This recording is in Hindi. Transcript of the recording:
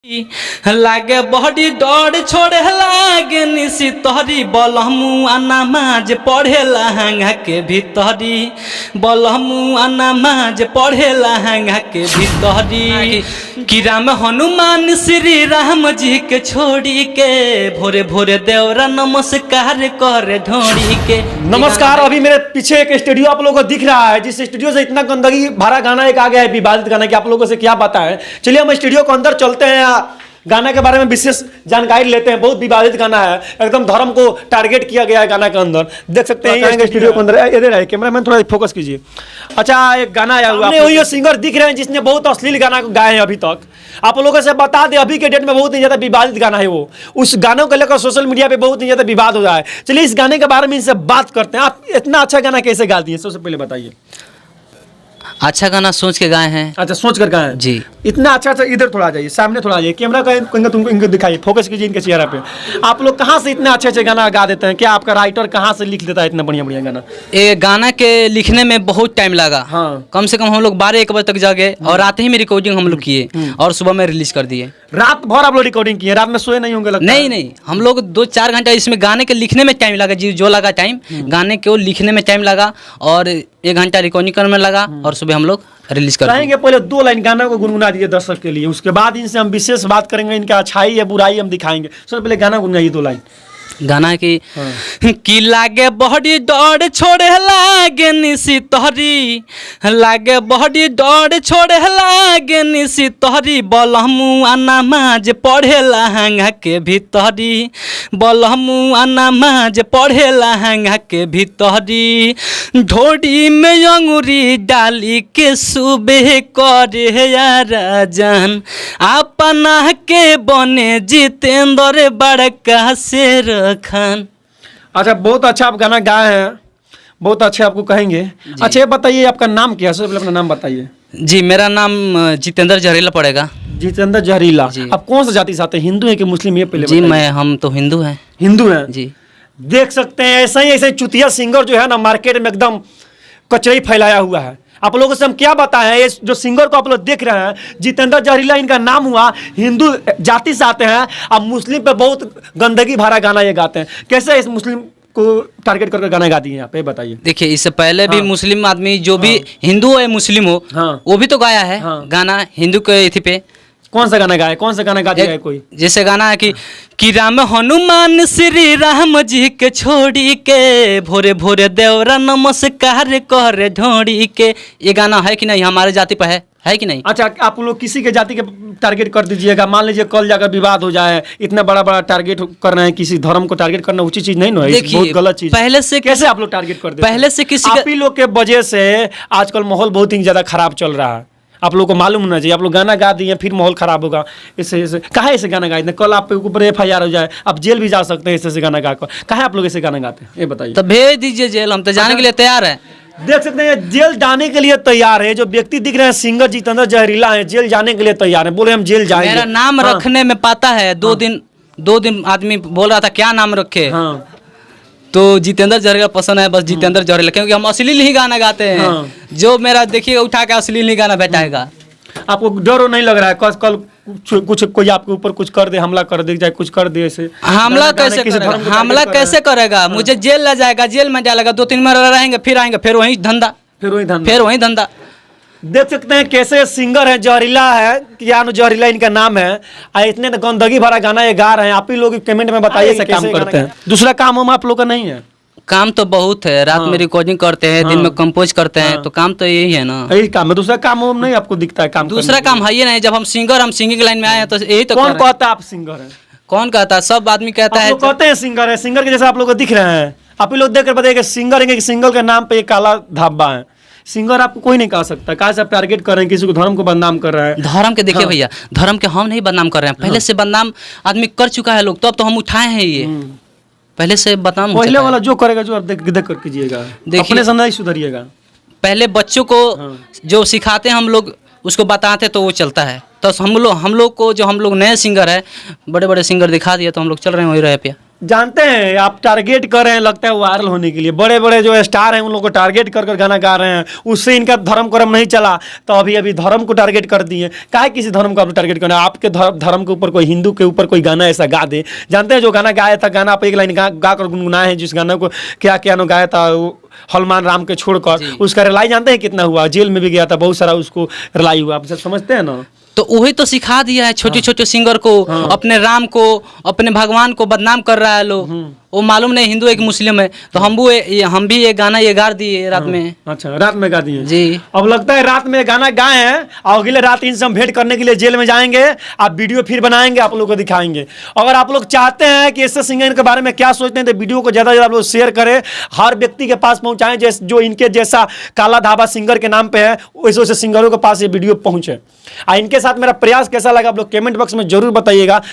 लागे बड़ी डर छोड़े लागे निसी तहरी बलमुआ नमाज पढ़े लहंगा के भीतरी बलमुआ नमाज पढ़े लहंगा के भीतरी कि राम हनुमान श्री राम जी के छोड़ी के भोरे भोरे देवरा नमस्कार करे ढोड़ी के। नमस्कार। अभी मेरे पीछे एक स्टूडियो आप लोगों को दिख रहा है, जिस स्टूडियो से इतना गंदगी भरा गाना एक आ गया है, विवादित गाना की आप लोगों से क्या पता है। चलिए हम स्टूडियो को अंदर चलते हैं, गाना के बारे में विशेष जानकारी लेते हैं। बहुत विवादित गाना है, एकदम धर्म को टारगेट किया गया है गाना के अंदर। देख सकते हैं स्टूडियो के अंदर, इधर है कैमरा मैन, थोड़ा फोकस कीजिए। अच्छा, एक गाना आया हुआ है, वही सिंगर दिख रहे हैं जिसने बहुत अश्लील गाना गाए हैं अभी तक। आप लोगों से बता दें, अभी के डेट में बहुत ही ज्यादा विवादित गाना है वो, उस गानों को लेकर सोशल मीडिया पे बहुत ही ज्यादा विवाद हो रहा है। चलिए इस गाने के बारे में इनसे बात करते हैं। आप इतना अच्छा गाना कैसे गा दिए, सबसे पहले बताइए। अच्छा गाना सोच के गाए हैं। अच्छा, सोच कर गाए जी। इतना अच्छा। इधर थोड़ा आ जाइए, सामने थोड़ा आ जाइए, कैमरा का तुमको इनको दिखाइए, फोकस कीजिए इनके चेहरा पे। आप लोग कहाँ से इतने अच्छे अच्छे गाना गा देते हैं? क्या आपका राइटर कहाँ से लिख देता है इतना बढ़िया बढ़िया गाना? ये गाना के लिखने में बहुत टाइम लगा। हाँ। कम से कम हम लोग 12-1 बजे तक जागे और रात ही में रिकॉर्डिंग हम लोग किए और सुबह में रिलीज कर दिए। रात भर आप लोग रिकॉर्डिंग किए? रात में सोए नहीं होंगे लगता है? नहीं, हम लोग 2-4 घंटा इसमें गाने के लिखने में टाइम लगा जी, जो लगा टाइम गाने को लिखने में टाइम लगा और 1 घंटा रिकॉर्डिंग करने में लगा और सुबह हम लोग रिलीज कर दिए। पहले 2 लाइन गाना को गुनगुना दीजिए दर्शक के लिए, उसके बाद इनसे हम विशेष बात करेंगे, इनका अच्छाई या बुराई हम दिखाएंगे। सबसे पहले गाना गुनगुनाइए 2 लाइन गाना की लागे बड़ी डर छोड़े लागे निसी तहरी, लागे बड़ी डर छोड़े लागे निसी तहरी बलमुआ नमाज पढ़े लहंगा के भीतरी बलमुआ नमाज पढ़े लहंगा के भीतरी ढोड़ी में अंगूरी डाली के सुबह करे राजन अपना के बने जितेंद्र बड़का शेर खान। अच्छा, बहुत अच्छा आप गाना गाए हैं, बहुत अच्छे आपको कहेंगे। अच्छा, ये बताइए आपका नाम क्या है? सबसे पहले अपना नाम बताइए। जी, मेरा नाम जितेंद्र जहरीला पड़ेगा। जितेंद्र जहरीला। आप कौन सा जाति से आते हैं, हिंदू है कि मुस्लिम? ये पहले जी, हम तो हिंदू हैं। हिंदू हैं जी। देख सकते हैं ऐसे चुतिया सिंगर जो है ना, मार्केट में एकदम कचराई फैलाया हुआ है। आप लोगों से हम क्या बताएं, ये जो सिंगर को आप लोग देख रहे हैं, जितेंद्र जहरीला इनका नाम हुआ, हिंदू जाति से आते हैं, अब मुस्लिम पे बहुत गंदगी भरा गाना ये गाते हैं। कैसे इस मुस्लिम को टारगेट करके गाना गाती हैं आप, ये बताइए। देखिए, इससे पहले भी मुस्लिम आदमी जो भी हिंदू हो या मुस्लिम हो वो भी तो गाया है गाना हिंदू के इति पे। कौन सा गाना गाया, कौन सा गाना गा दिया है कोई? जैसे गाना है कि राम हनुमान श्री राम जी के छोड़ी के भोरे भोरे देवरा नमस्कार करे ढोड़ी के। ये गाना है कि नहीं, हमारे जाति पर है कि नहीं? अच्छा, आप लोग किसी के जाति के टारगेट कर दीजिएगा, मान लीजिए कल जाकर विवाद हो जाए, इतना बड़ा बड़ा टारगेट कर रहे हैं, किसी धर्म को टारगेट करना उचित चीज नहीं है, बहुत गलत चीज। पहले से कैसे आप लोग टारगेट कर देते हैं? पहले से किसी आप ही लोग के वजह से आजकल माहौल बहुत ही ज्यादा खराब चल रहा है। आप लोगों को मालूम होना चाहिए, आप लोग गाना गा दिए फिर माहौल खराब होगा। इससे कहाँ ऐसे गाना गाए? कल आप ऊपर FIR हो जाए, आप जेल भी जा सकते हैं ऐसे गाना गाकर। कहाँ आप लोग ऐसे गाना गाते हैं, ये बताइए। तो भेज दीजिए जेल, हम तो जाने के लिए तैयार हैं। देख सकते हैं जेल जाने के लिए तैयार है। जो व्यक्ति दिख रहे हैं सिंगर जितेंद्र जहरीला है, जेल जाने के लिए तैयार है, बोले हम जेल जाएंगे। मेरा नाम रखने में पाता है 2 दिन आदमी बोल रहा था क्या नाम रखे, तो जितेंद्र जहरीला पसंद है, बस जितेंद्र जहरीला, क्योंकि हम अश्लील ही गाना गाते हैं। जो मेरा देखिएगा उठा के अश्लील ही गाना बैठाएगा। आपको डर नहीं लग रहा है कल कुछ कोई आपके ऊपर कुछ कर दे, हमला कर दे, चाहे कुछ कर दे? ऐसे हमला कैसे करेगा? मुझे जेल ले जाएगा, जेल में डालेगा, 2-3 महीने रहेंगे, फिर आएंगे, फिर वही धंधा। देख सकते हैं कैसे सिंगर है, जहरीला है, कियानो जहरीला इनका नाम है। इतने गंदगी भरा गाना ये गा रहे हैं। आप ही लोग कमेंट में बताइए कैसे काम करते हैं। दूसरा काम हम आप लोग का नहीं है? काम तो बहुत है, रात में रिकॉर्डिंग करते हैं, दिन में कंपोज करते हैं, तो काम तो यही है ना। यही काम है, दूसरा काम नहीं आपको दिखता है? काम दूसरा काम है ही नहीं। जब हम सिंगिंग लाइन में आए हैं तो यही तो। कौन कहता है आप सिंगर है? कौन कहता है? सब आदमी कहता है। कहते हैं सिंगर है, सिंगर के जैसे आप लोग को दिख रहे हैं। आप ही लोग देख कर बताइए सिंगर है कि सिंगर के नाम पे एक काला धब्बा है। सिंगर आपको कोई नहीं कह सकता। कहा से आप टारगेट कर रहे हैं, किसी को धर्म को बदनाम कर रहा है। धर्म के देखिए भैया, धर्म के हम नहीं बदनाम कर रहे हैं, पहले से बदनाम आदमी कर चुका है लोग, तब तो हम उठाए हैं। ये पहले से बदनाम पहले वाला जो करेगा, जो आप देख कर कीजिएगा, अपने से नहीं सुधरिएगा। पहले बच्चों को जो सिखाते हैं हम लोग, उसको बताते तो वो चलता है। तो हम लोग को जो हम लोग नए सिंगर है, बड़े बड़े सिंगर दिखा दिए तो हम लोग चल रहे हैं वही रहे पे। जानते हैं आप टारगेट कर रहे हैं, लगता है वायरल होने के लिए। बड़े बड़े जो स्टार हैं उन लोगों को टारगेट कर कर गाना गा रहे हैं, उससे इनका धर्म कर्म नहीं चला तो अभी अभी धर्म को टारगेट कर दिए। काहे किसी धर्म को आप टारगेट करना है? आपके धर्म के ऊपर कोई, हिंदू के ऊपर कोई गाना ऐसा गा दे। जानते हैं जो गाना गाया था, गाना आप एक लाइन गा कर गुनगुनाए हैं, जिस गाना को क्या क्या गाया था हनुमान राम के छोड़कर, उसका रिलाई जानते हैं कितना हुआ? जेल में भी गया था, बहुत सारा उसको रिलाई हुआ। आप सब समझते हैं ना? तो वही तो सिखा दिया है छोटे छोटे सिंगर को, अपने राम को, अपने भगवान को बदनाम कर रहा है लोग। वो मालूम नहीं हिंदू है कि मुस्लिम है। तो हम भी ये गाना ये गा दिए रात में। अच्छा, रात में गा दिए जी। अब लगता है रात में गाना गाए हैं और अगले रात इनसे हम भेंट करने के लिए जेल में जाएंगे। आप वीडियो फिर बनाएंगे, आप लोग को दिखाएंगे। अगर आप लोग चाहते हैं कि ऐसे सिंगर के बारे में क्या सोचते हैं तो वीडियो को ज़्यादा से ज़्यादा आप लोग शेयर करें, हर व्यक्ति के पास पहुंचाएं जो इनके जैसा काला धाबा सिंगर के नाम पे है, वैसे वैसे सिंगरों के पास ये वीडियो पहुंचे। इनके साथ मेरा प्रयास कैसा लगा आप लोग कमेंट बॉक्स में जरूर बताइएगा।